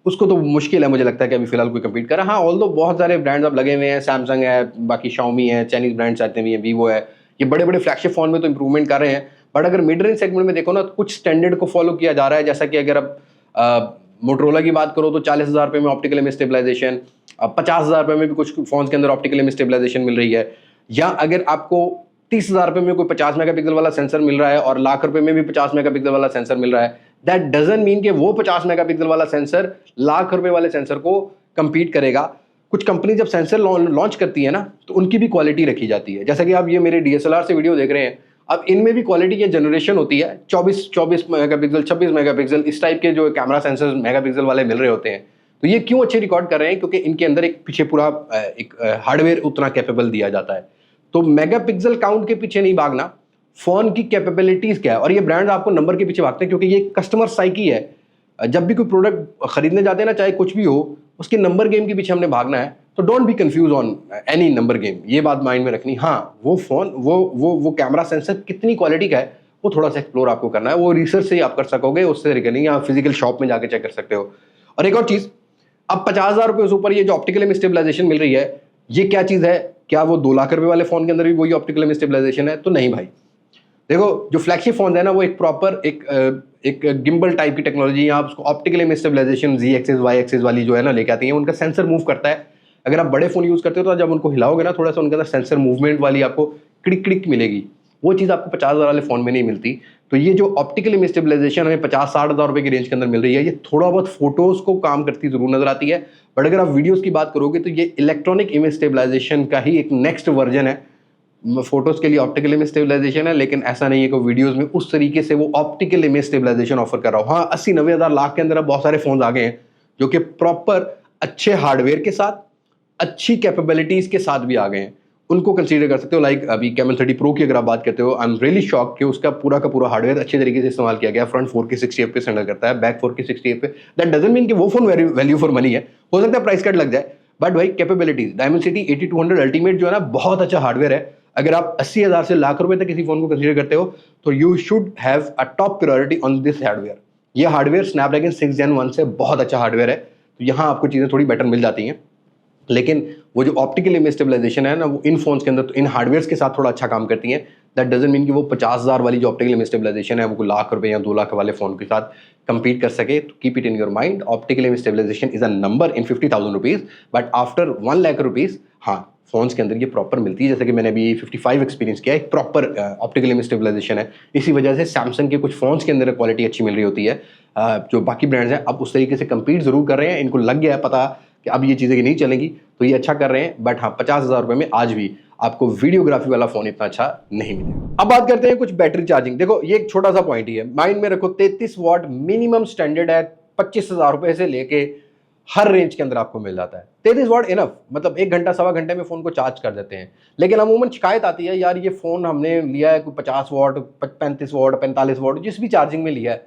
S1: उसको तो मुश्किल है मुझे लगता है कि अभी फिलहाल कोई कम्पीट करे। हाँ, ऑल्दो बहुत सारे ब्रांड्स अब लगे हुए हैं, सैमसंग है, बाकी Xiaomi है, चाइनीज ब्रांड्स आते भी हैं, Vivo है, ये बड़े बड़े फ्लैगशिप फोन में तो इंप्रूवमेंट कर रहे हैं। बट अगर मिड रेंज सेगमेंट में देखो ना, तो कुछ स्टैंडर्ड को फॉलो किया जा रहा है। जैसा कि अगर अब मोटरोला की बात करो तो 40,000 रुपये में ऑप्टिकल इमेज स्टेबलाइजेशन, 50,000 रुपये में भी कुछ फोन के अंदर ऑप्टिकल इमेज स्टेबलाइजेशन मिल रही है। या अगर आपको 30,000 रुपये में कोई 50 मेगापिक्सल वाला सेंसर मिल रहा है और लाख रुपए में भी 50 मेगापिक्सल वाला सेंसर मिल रहा है, दैट डजंट मीन कि वो 50 मेगापिक्सल वाला सेंसर लाख रुपए वाले सेंसर को compete करेगा। कुछ कंपनी जब सेंसर लॉन्च करती है ना, तो उनकी भी क्वालिटी रखी जाती है। जैसा कि आप ये मेरे DSLR से वीडियो देख रहे हैं, अब इनमें भी क्वालिटी की जनरेशन होती है। 24 मेगापिक्सल, 26 मेगापिक्सल, इस टाइप के जो कैमरा सेंसर मेगापिक्सल वाले मिल रहे होते हैं। तो ये क्यों अच्छे रिकॉर्ड कर रहे हैं? क्योंकि इनके अंदर एक पीछे पूरा एक हार्डवेयर उतना कैपेबल दिया जाता है। तो मेगापिक्सल काउंट के पीछे नहीं भागना, फोन की कैपेबिलिटीज क्या है। और ये ब्रांड आपको नंबर के पीछे भागते हैं, क्योंकि ये कस्टमर साइकी है। जब भी कोई प्रोडक्ट खरीदने जाते हैं ना, चाहे कुछ भी हो, उसके नंबर गेम के पीछे हमने भागना है। तो don't be confuse on any number game, ये बात माइंड में रखनी। हाँ, वो फोन, वो कैमरा सेंसर कितनी क्वालिटी का है, वो थोड़ा सा एक्सप्लोर आपको करना है। वो रिसर्च से ही आप कर सकोगे, उससे नहीं, या फिजिकल शॉप में जाके चेक कर सकते हो। और एक और चीज, अब 50,000 रुपये से ऊपर ये जो ऑप्टिकल इमेज स्टेबलाइजेशन मिल रही है, ये क्या चीज है? क्या वो 2 लाख रुपए वाले फोन के अंदर भी वही ऑप्टिकल इमेज स्टेबलाइजेशन है? तो नहीं भाई। देखो जो फ्लैगशिप फोन है ना, वो एक प्रॉपर एक गिम्बल टाइप की टेक्नोलॉजी, आप उसको optical image stabilisation Z axis Y axis वाली जो है ना लेके आती है। उनका सेंसर मूव करता है। अगर आप बड़े फोन यूज करते हो तो जब उनको हिलाओगे ना थोड़ा सा, उनके अंदर सेंसर मूवमेंट वाली आपको क्लिक क्लिक मिलेगी। वो चीज़ आपको 50,000 वाले फोन में नहीं मिलती। तो ये जो ऑप्टिकल इमेज स्टेबलाइजेशन हमें 50-60 हज़ार रुपये की रेंज के अंदर मिल रही है, ये थोड़ा बहुत फोटोज को काम करती जरूर नजर आती है। बट अगर आप वीडियोज की बात करोगे तो ये इलेक्ट्रॉनिक इमेज स्टेबलाइजेशन का ही एक नेक्स्ट वर्जन है। फोटोज के लिए ऑप्टिकल इमेज स्टेबलाइजेशन है, लेकिन ऐसा नहीं है कि वीडियोस में उस तरीके से वो ऑप्टिकल इमेज स्टेबलाइजेशन ऑफर कर रहा हो। हाँ, 80-90 हज़ार लाख के अंदर अब बहुत सारे फोन आ गए हैं जो कि प्रॉपर अच्छे हार्डवेयर के साथ, अच्छी कैपेबिलिटीज के साथ भी आ गए हैं। उनको कंसीडर कर सकते हो। लाइक अभी कैमल 30 प्रो की अगर आप बात करते हो, आई एम रियली शॉक कि उसका पूरा का पूरा हार्डवेयर अच्छे तरीके से इस्तेमाल किया गया। फ्रंट 4K 60 FPS हैंडल करता है, back 4K 60 FPS। That doesn't mean कि वो फोन वैल्यू फॉर मनी है, हो सकता है प्राइस कट लग जाए, बट भाई कैपेबिलिटीज डायमेंसिटी 8200 अल्टीमेट जो है ना, बहुत अच्छा हार्डवेयर है। अगर आप 80,000 से लाख रुपए तक किसी फोन को कंसीडर करते हो तो you should have a top priority on this hardware. ये हार्डवेयर स्नैपड्रैगन 6 Gen 1 से बहुत अच्छा हार्डवेयर है, तो यहाँ आपको चीज़ें थोड़ी बेटर मिल जाती हैं। लेकिन वो जो ऑप्टिकल इमेज स्टेबलाइजेशन है ना, वो इन फोन्स के अंदर तो इन हार्डवेयर के साथ थोड़ा अच्छा काम करती है। दैट डजंट मीन कि वो 50,000 वाली जो ऑप्टिकल इमेज स्टेबलाइजेशन है वो लाख रुपए या 2 लाख वाले फोन के साथ compete कर सके। तो keep it in your mind, optical image stabilisation is a number in 50,000 rupees, but after 1 lakh rupees हाँ फोन्स के अंदर ये प्रॉपर मिलती है। जैसे कि मैंने अभी 55 एक्सपीरियंस किया, एक प्रॉपर ऑप्टिकल इमेज स्टेबलाइजेशन है। इसी वजह से सैमसंग के कुछ फोन्स के अंदर क्वालिटी अच्छी मिल रही होती है। जो बाकी ब्रांड्स हैं अब उस तरीके से compete जरूर कर रहे हैं, इनको लग गया है पता कि अब ये चीज़ें नहीं चलेंगी, तो ये अच्छा कर रहे हैं। बट हाँ 50,000 रुपए में आज भी आपको वीडियोग्राफी वाला फोन इतना अच्छा नहीं मिलेगा। अब बात करते हैं कुछ बैटरी चार्जिंग। देखो ये एक छोटा सा पॉइंट ही है, माइंड में रखो 33 वॉट मिनिमम स्टैंडर्ड है, 25,000 रुपए से लेके हर रेंज के अंदर आपको मिल जाता है। 33 वॉट इनफ, मतलब 1 घंटा सवा घंटे में फोन को चार्ज कर देते हैं। लेकिन अमूमन शिकायत आती है यार ये फोन हमने लिया है कोई 50 वॉट 35 वॉट 45 वॉट जिस भी चार्जिंग में लिया है,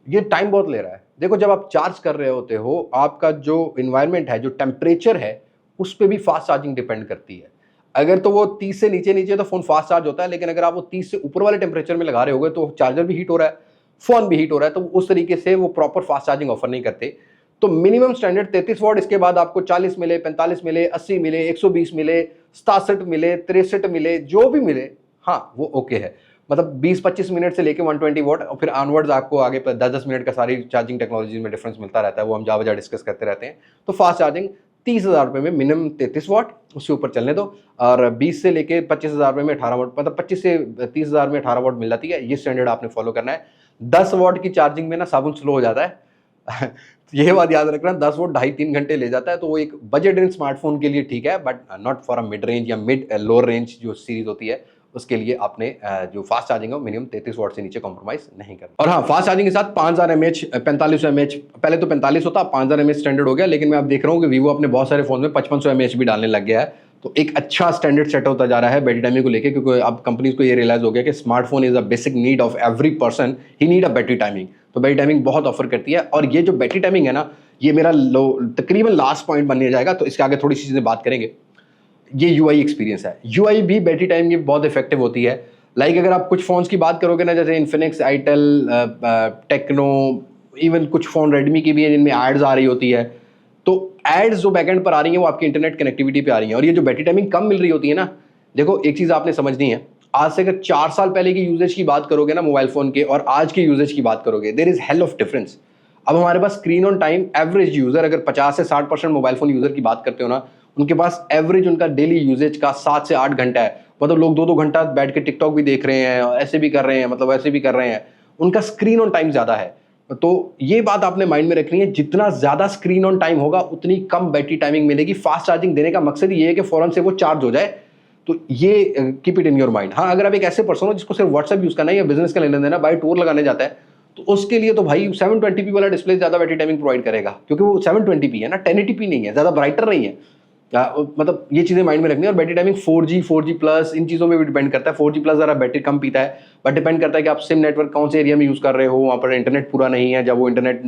S1: ये टाइम बहुत ले रहा है। देखो जब आप चार्ज कर रहे होते हो, आपका जो इन्वायरमेंट है, जो टेम्परेचर है, उस पर भी फास्ट चार्जिंग डिपेंड करती है। अगर तो वो 30 से नीचे नीचे तो फोन फास्ट चार्ज होता है, लेकिन अगर आप वो 30 से ऊपर वाले टेम्परेचर में लगा रहे होगे तो चार्जर भी हीट हो रहा है, फोन भी हीट हो रहा है, तो उस तरीके से वो प्रॉपर फास्ट चार्जिंग ऑफर नहीं करते। तो मिनिमम स्टैंडर्ड 33 वॉट, इसके बाद आपको 40 मिले, 45 मिले, 80 मिले, 120 मिले, 67 मिले, 63 मिले, जो भी मिले हाँ वो ओके है। मतलब 20-25 मिनट से लेके 120 वॉट और फिर ऑनवर्ड्स आपको आगे 10-10 मिनट का सारी चार्जिंग टेक्नोलॉजी में डिफरेंस मिलता रहता है, वो हम जा बजा डिस्कस करते रहते हैं। तो फास्ट चार्जिंग 30,000 रुपये में मिनिमम 33 वॉट, उससे ऊपर चलने दो। और 20 से लेके 25,000 रुपये में 18 वॉट, मतलब 25 से 30,000 में 18 वॉट मिल जाती है। ये स्टैंडर्ड आपने फॉलो करना है। 10 वॉट की चार्जिंग में ना साबुन स्लो हो जाता है ये बात याद रखना, 10 वोट 2.5-3 घंटे ले जाता है, तो वो एक बजट रेंज स्मार्टफोन के लिए ठीक है, but not for a mid range या मिड लोअर रेंज जो सीरीज होती है, उसके लिए आपने जो फास्ट चार्जिंग है मिनिमम 33 वॉट से नीचे कॉम्प्रोमाइज नहीं करना। और हाँ फास्ट चार्जिंग के साथ 5000 mAh 4500 mAh, पहले तो 45 होता, 5000 mAh स्टैंडर्ड हो गया, लेकिन मैं अब देख रहा हूँ कि वीवो अपने बहुत सारे फोन में 5500 mAh भी डालने लग गया है। तो एक अच्छा स्टैंडर्ड सेट होता जा रहा है बैटरी टाइमिंग को लेकर, क्योंकि अब कंपनीज को ये रियलाइज हो गया कि smartphone is a basic need of every person, he need a battery timing. तो बैटरी टाइमिंग बहुत ऑफर करती है। और ये जो बैटरी टाइमिंग है ना, ये मेरा तकरीबन लास्ट पॉइंट बनने जाएगा, तो इसके आगे थोड़ी सी चीजें बात करेंगे। ये यूआई एक्सपीरियंस है, यूआई भी बैटरी टाइम की बहुत इफेक्टिव होती है। लाइक अगर आप कुछ फोन्स की बात करोगे ना, जैसे इन्फिनिक्स, आईटेल, टेक्नो, इवन कुछ फोन रेडमी की भी है जिनमें एड्स आ रही होती है, तो एड्स जो बैकएंड पर आ रही हैं वो आपकी इंटरनेट कनेक्टिविटी पे आ रही हैं। और ये जो बैटरी टाइमिंग कम मिल रही होती है ना, देखो एक चीज आपने समझनी है, आज से अगर 4 साल पहले की यूजेज की बात करोगे ना मोबाइल फोन के, और आज के यूजेज की बात करोगे, there is hell of difference. अब हमारे पास screen on time average user अगर 50 से 60% मोबाइल फोन यूजर की बात करते हो ना, उनके पास एवरेज उनका डेली यूजेज का 7 से 8 घंटा है। मतलब लोग 2-2 घंटा बैठ के टिकटॉक भी देख रहे हैं, ऐसे भी कर रहे हैं, मतलब ऐसे भी कर रहे हैं, उनका स्क्रीन ऑन टाइम ज्यादा है। तो ये बात आपने माइंड में रखनी है, जितना ज्यादा स्क्रीन ऑन टाइम होगा उतनी कम बैटरी टाइमिंग मिलेगी। फास्ट चार्जिंग देने का मकसद ये है कि फौरन से वो चार्ज हो जाए, तो ये keep it in your mind. हाँ अगर आप एक ऐसे पर्सन हो जिसको सिर्फ व्हाट्सएप यूज करना है या बिजनेस का लेना देना, बाय टूर लगाने जाता है, तो उसके लिए तो भाई 720p वाला डिस्प्ले ज्यादा बैटरी टाइमिंग प्रोवाइड करेगा, क्योंकि वो 720p है ना, 1080p नहीं है, ज्यादा ब्राइटर नहीं है। मतलब ये चीजें माइंड में रखनी है। और बैटरी टाइमिंग 4G प्लस इन चीजों में भी डिपेंड करता है। 4G प्लस जरा बैटरी कम पीता है, बट डिपेंड करता है कि आप सिम नेटवर्क कौन से एरिया में यूज कर रहे हो, वहाँ पर इंटरनेट पूरा नहीं है। जब वो इंटरनेट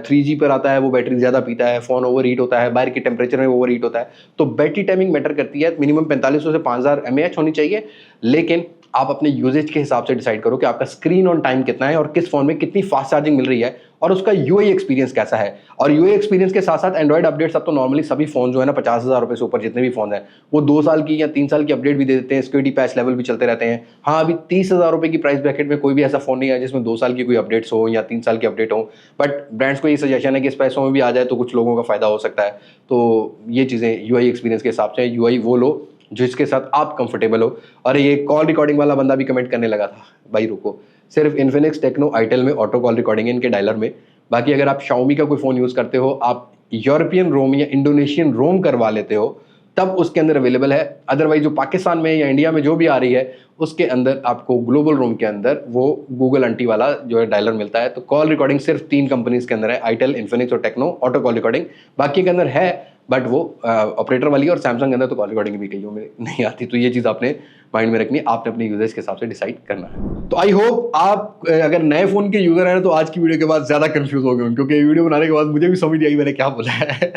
S1: 3G पर आता है वो बैटरी ज्यादा पीता है, फोन ओवर हीट होता है, बाहर के टेम्परेचर में ओवर हीट होता है। तो बैटरी टाइमिंग मैटर करती है। मिनिमम 4500 से 5000 mAh होनी चाहिए, लेकिन आप अपने यूजेज के हिसाब से डिसाइड करो कि आपका स्क्रीन ऑन टाइम कितना है और किस फोन में कितनी फास्ट चार्जिंग मिल रही है और उसका यूआई एक्सपीरियंस कैसा है। और यूआई एक्सपीरियंस के साथ साथ एंड्रॉइड अपडेट्स अब तो नॉर्मली सभी फोन जो है ना 50,000 रुपए से ऊपर जितने भी फोन है वो 2 साल की या 3 साल की अपडेट भी दे देते हैं, सिक्योरिटी पैच लेवल भी चलते रहते हैं। हाँ अभी 30,000 रुपए की प्राइस ब्रैकेट में कोई भी ऐसा फोन नहीं है जिसमें 2 साल की कोई अपडेट्स हो या 3 साल की अपडेट हो, बट ब्रांड्स को ये सजेशन है कि इस पैसों में भी आ जाए तो कुछ लोगों का फायदा हो सकता है। तो ये चीज़ें यूआई एक्सपीरियंस के हिसाब से, यूआई वो लो जिसके साथ आप कंफर्टेबल हो। और ये कॉल रिकॉर्डिंग वाला बंदा भी कमेंट करने लगा था, भाई रुको, सिर्फ इन्फिनिक्स, टेक्नो, आईटेल में ऑटो कॉल रिकॉर्डिंग है इनके डायलर में। बाकी अगर आप शाओमी का कोई फ़ोन यूज़ करते हो, आप यूरोपियन रोम या इंडोनेशियन रोम करवा लेते हो, तब उसके अंदर अवेलेबल है। अदरवाइज जो पाकिस्तान में या इंडिया में जो भी आ रही है उसके अंदर आपको ग्लोबल रोम के अंदर वो गूगल आंटी वाला जो है डायलर मिलता है। तो कॉल रिकॉर्डिंग सिर्फ 3 कंपनीज के अंदर है, आईटेल, इन्फिनिक्स और टेक्नो, ऑटो कॉल रिकॉर्डिंग। बाकी के अंदर है बट वो ऑपरेटर वाली है और सैमसंग के अंदर तो कॉल रिकॉर्डिंग भी कहीं में नहीं आती। तो ये चीज़ आपने माइंड में रखनी है, आपने अपने यूजर्स के हिसाब से डिसाइड करना है। तो आई होप आप अगर नए फोन के यूजर हैं तो आज की वीडियो के बाद ज्यादा कंफ्यूज हो गए, क्योंकि वीडियो बनाने के बाद मुझे भी समझ नहीं आई मैंने क्या बोला है।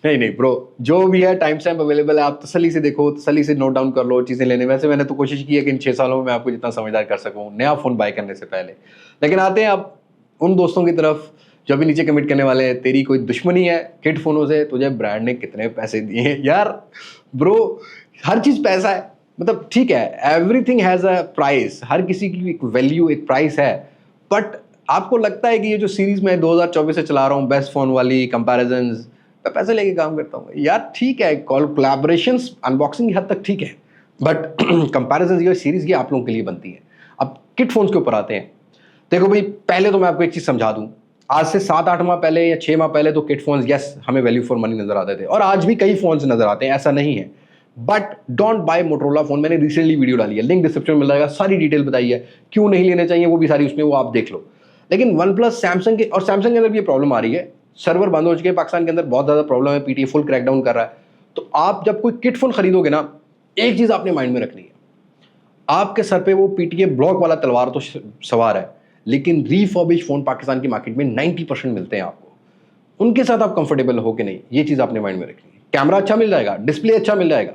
S1: नहीं ब्रो, जो भी है टाइम स्टैम्प अवेलेबल है, आप तसल्ली से देखो, तसल्ली से नोट डाउन कर लो चीजें लेने। वैसे मैंने तो कोशिश की है कि इन 6 सालों में मैं आपको जितना समझदार कर सकूं नया फोन बाय करने से पहले। लेकिन आते हैं आप उन दोस्तों की तरफ जो भी नीचे कमेंट करने वाले हैं तेरी कोई दुश्मनी है किट फोनों से, तुझे ब्रांड ने कितने पैसे दिए। यार ब्रो, हर चीज पैसा है, मतलब ठीक है, एवरीथिंग हैज अ प्राइस, हर किसी की एक वैल्यू एक प्राइस है। बट आपको लगता है कि ये जो सीरीज मैं 2024 से चला रहा हूँ बेस्ट फोन वाली कंपैरिजंस, मैं पैसे लेके काम करता हूँ यार, ठीक है, कोलैबोरेशंस अनबॉक्सिंग की हद तक ठीक है, बट कंपैरिजंस ये सीरीज ये आप लोगों के लिए बनती है। अब किट फोन्स के ऊपर आते हैं। देखो भाई, पहले तो मैं आपको एक चीज समझा दूं, आज से 7-8 माह पहले या 6 माह पहले तो किट फोन्स यस हमें वैल्यू फॉर मनी नजर आते थे, और आज भी कई फोन्स नजर आते हैं, ऐसा नहीं है। But don't buy Motorola phone, मैंने रिसेंटली वीडियो डाली है, लिंक डिस्क्रिप्शन में मिल जाएगा, सारी डिटेल बताई है क्यों नहीं लेने चाहिए, वो भी सारी उसमें, वो आप देख लो। लेकिन वन प्लस सैमसंग के, और सैमसंग के अंदर भी ये प्रॉब्लम आ रही है, सर्वर बंद हो चुके हैं पाकिस्तान के अंदर, बहुत ज्यादा प्रॉब्लम है, पीटीए फुल क्रैकडाउन कर रहा है। तो आप जब कोई किट फोन खरीदोगे ना, एक चीज आपने माइंड में रखनी है, आपके सर पे वो पीटीए ब्लॉक वाला तलवार तो सवार है, लेकिन रीफर्बिश फोन पाकिस्तान की मार्केट में 90% मिलते हैं आपको, उनके साथ आप कंफर्टेबल हो कि नहीं, ये चीज आपने माइंड में रखनी है। कैमरा अच्छा मिल जाएगा, डिस्प्ले अच्छा मिल जाएगा,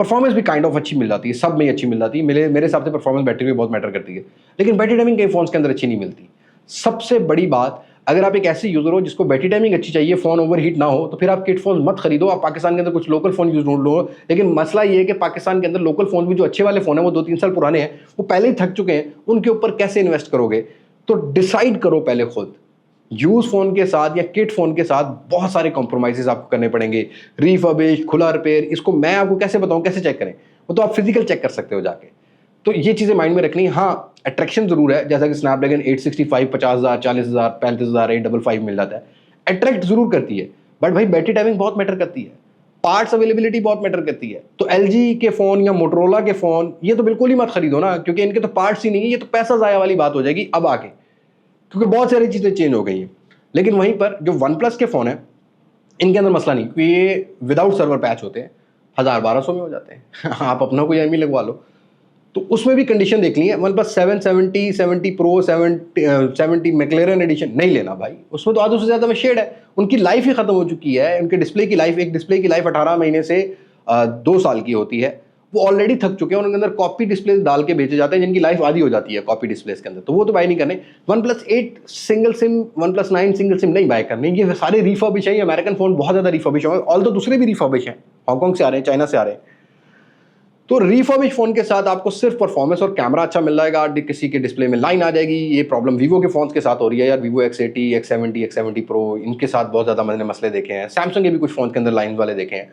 S1: परफॉर्मेंस भी काइंड ऑफ अच्छी मिल जाती है, सब में अच्छी मिल जाती है, मेरे हिसाब से परफॉर्मेंस बैटरी भी बहुत मैटर करती है, लेकिन बैटरी टाइमिंग कई फोन्स के अंदर अच्छी नहीं मिलती। सबसे बड़ी बात, अगर आप एक ऐसे यूजर हो जिसको बैटरी टाइमिंग अच्छी चाहिए, फोन ओवर हीट ना हो, तो फिर आप किट फोन मत खरीदो, आप पाकिस्तान के अंदर कुछ लोकल फोन यूज ढूंढ लो। लेकिन मसला ये है कि पाकिस्तान के अंदर लोकल फोन भी जो अच्छे वाले फोन है वो 2-3 साल पुराने हैं, वो पहले ही थक चुके हैं, उनके ऊपर कैसे इन्वेस्ट करोगे? तो डिसाइड करो पहले खुद, यूज फोन के साथ या किट फोन के साथ बहुत सारे कॉम्प्रोमाइजेस आपको करने पड़ेंगे, रीफर्बिश, खुला रिपेयर, इसको मैं आपको कैसे बताऊं कैसे चेक करें, वो तो आप फिजिकल चेक कर सकते हो जाके। तो ये चीजें माइंड में रखनी। हाँ, अट्रैक्शन जरूर है, जैसा कि स्नैपड्रैगन 865 50,000 40,000 35,000 855 मिल जाता है, अट्रैक्ट जरूर करती है, बट भाई बैटरी टाइमिंग बहुत मैटर करती है, पार्ट्स अवेलेबिलिटी बहुत मैटर करती है। तो एलजी के फोन या मोटरोला के फोन ये तो बिल्कुल ही मत खरीदो ना, क्योंकि इनके तो पार्ट्स ही नहीं है, ये तो पैसा जाया वाली बात हो जाएगी अब आके, क्योंकि बहुत सारी चीजें चेंज हो गई हैं। लेकिन वहीं पर जो वन प्लस के फोन है, इनके अंदर मसला नहीं, क्योंकि ये विदाउट सर्वर पैच होते हैं, 1000-1200 में हो जाते हैं। आप अपना कोई एमई लगवा लो। तो उसमें भी कंडीशन देख ली है, OnePlus 770, 70 pro, 70 McLaren edition नहीं लेना भाई, उसमें तो आधे से ज्यादा में शेड है, उनकी लाइफ ही खत्म हो चुकी है, उनके डिस्प्ले की लाइफ, एक डिस्प्ले की लाइफ 18 महीने से 2 साल की होती है, वो ऑलरेडी थक चुके हैं, उनके अंदर कॉपी डिस्प्ले डाल के बेचे जाते हैं जिनकी लाइफ आधी हो जाती है कॉपी डिस्प्ले के अंदर, तो वो तो बाय नहीं करने। One plus 8 single SIM, one plus 9 single SIM नहीं बाय करने, ये सारे रिफर्बिश है, अमेरिकन फोन बहुत ज्यादा रिफर्बिश है, ऑल तो दूसरे भी रिफर्बिश है, हांगकॉन्ग से आ रहे हैं, चाइना से आ रहे हैं। तो रिफर्बिश फोन के साथ आपको सिर्फ परफॉर्मेंस और कैमरा अच्छा मिल जाएगा, किसी के डिस्प्ले में लाइन आ जाएगी। ये प्रॉब्लम वीवो के फोन्स के साथ हो रही है यार, Vivo X80, X70, X70 pro, इनके साथ बहुत ज्यादा मैंने मसले देखे हैं, सैमसंग के भी कुछ फोन के अंदर लाइन वाले देखे हैं।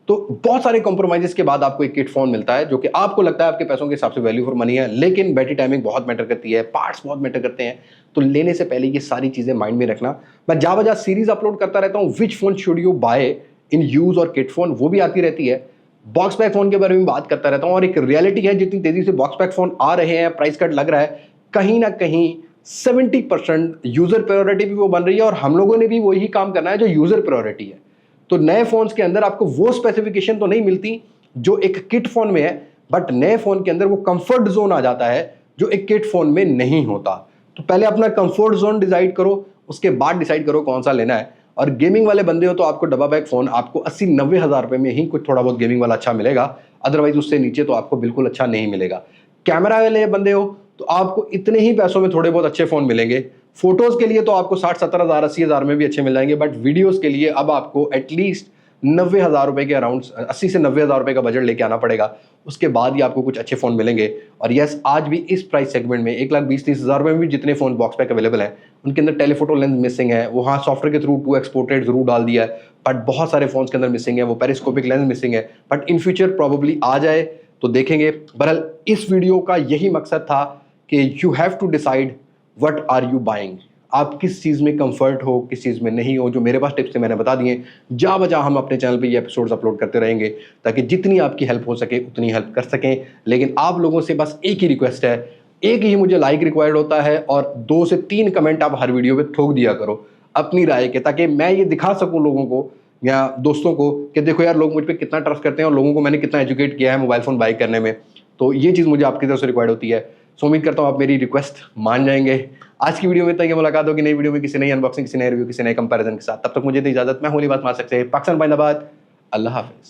S1: तो बहुत सारे कॉम्प्रोमाइजेस के बाद आपको एक किट फोन मिलता है जो कि आपको लगता है आपके पैसों के हिसाब से वैल्यू फॉर मनी है, लेकिन बैटरी टाइमिंग बहुत मैटर करती है, पार्ट्स बहुत मैटर करते हैं। तो लेने से पहले ये सारी चीजें माइंड में रखना। मैं जा बजा सीरीज अपलोड करता रहता हूँ, which phone should you buy in use or kit phone, वो भी आती रहती है। बॉक्स पैक फोन के बारे में बात करता रहता हूँ, और एक रियलिटी है, जितनी तेजी से बॉक्स पैक फोन आ रहे हैं, प्राइस कट लग रहा है, कहीं ना कहीं 70% यूजर प्रायोरिटी भी वो बन रही है, और हम लोगों ने भी वही काम करना है जो यूजर प्रायोरिटी है। तो नए फोन्स के अंदर आपको वो स्पेसिफिकेशन तो नहीं मिलती जो एक किट फोन में है, बट नए फोन के अंदर वो कंफर्ट जोन आ जाता है जो एक किट फोन में नहीं होता। तो पहले अपना कंफर्ट जोन डिसाइड करो, उसके बाद डिसाइड करो कौन सा लेना है। और गेमिंग वाले बंदे हो तो आपको डब्बा पैक फोन आपको 80-90 हज़ार रुपए में ही कुछ थोड़ा बहुत गेमिंग वाला अच्छा मिलेगा, अदरवाइज उससे नीचे तो आपको बिल्कुल अच्छा नहीं मिलेगा। कैमरा वाले बंदे हो तो आपको इतने ही पैसों में थोड़े बहुत अच्छे फोन मिलेंगे। फोटोज के लिए तो आपको 60-70 हज़ार 80 हज़ार में भी अच्छे मिल जाएंगे, बट वीडियोस के लिए अब आपको एटलीस्ट 90 हज़ार रुपए के अराउंड 80 से 90 हज़ार रुपए का बजट लेके आना पड़ेगा, उसके बाद ही आपको कुछ अच्छे फोन मिलेंगे। और यस, आज भी इस प्राइस सेगमेंट में 1,20,30 हज़ार रुपए में भी जितने फोन बॉक्स पैक अवेलेबल हैं उनके अंदर टेलीफोटो लेंस मिसिंग है, वो हाँ सॉफ्टवेयर के थ्रू 2x पोर्ट्रेट जरूर डाल दिया है, बट बहुत सारे फोन्स के अंदर मिसिंग है, वो पेरिस्कोपिक लेंस मिसिंग है, बट इन फ्यूचर प्रॉबेबली आ जाए तो देखेंगे। बहरहाल इस वीडियो का यही मकसद था कि you have to decide what are you buying, आप किस चीज़ में कंफर्ट हो, किस चीज़ में नहीं हो। जो मेरे पास टिप्स थे मैंने बता दिए, जा बजा हम अपने चैनल पे ये एपिसोड्स अपलोड करते रहेंगे ताकि जितनी आपकी हेल्प हो सके उतनी हेल्प कर सकें। लेकिन आप लोगों से बस एक ही रिक्वेस्ट है, एक ही मुझे लाइक रिक्वायर्ड होता है, और 2 से 3 कमेंट आप हर वीडियो पे ठोक दिया करो अपनी राय के, ताकि मैं ये दिखा सकूं लोगों को या दोस्तों को कि देखो यार लोग मुझ पे कितना ट्रस्ट करते हैं और लोगों को मैंने कितना एजुकेट किया है मोबाइल फ़ोन बाई करने में। तो ये चीज़ मुझे आपकी तरफ से रिक्वायर्ड होती है। सो उम्मीद करता हूँ आप मेरी रिक्वेस्ट मान जाएंगे। आज की वीडियो में तक मुलाकात होगी नई वीडियो में, किसी नई अनबॉक्सिंग, किसी नए रिव्यू, किसी नए कंपैरिजन के साथ। तब तक मुझे दी इजाजत। मैं होली बात मार सकते हैं पाकिस्तान बाइंदाबाद। अल्लाह हाफिज़।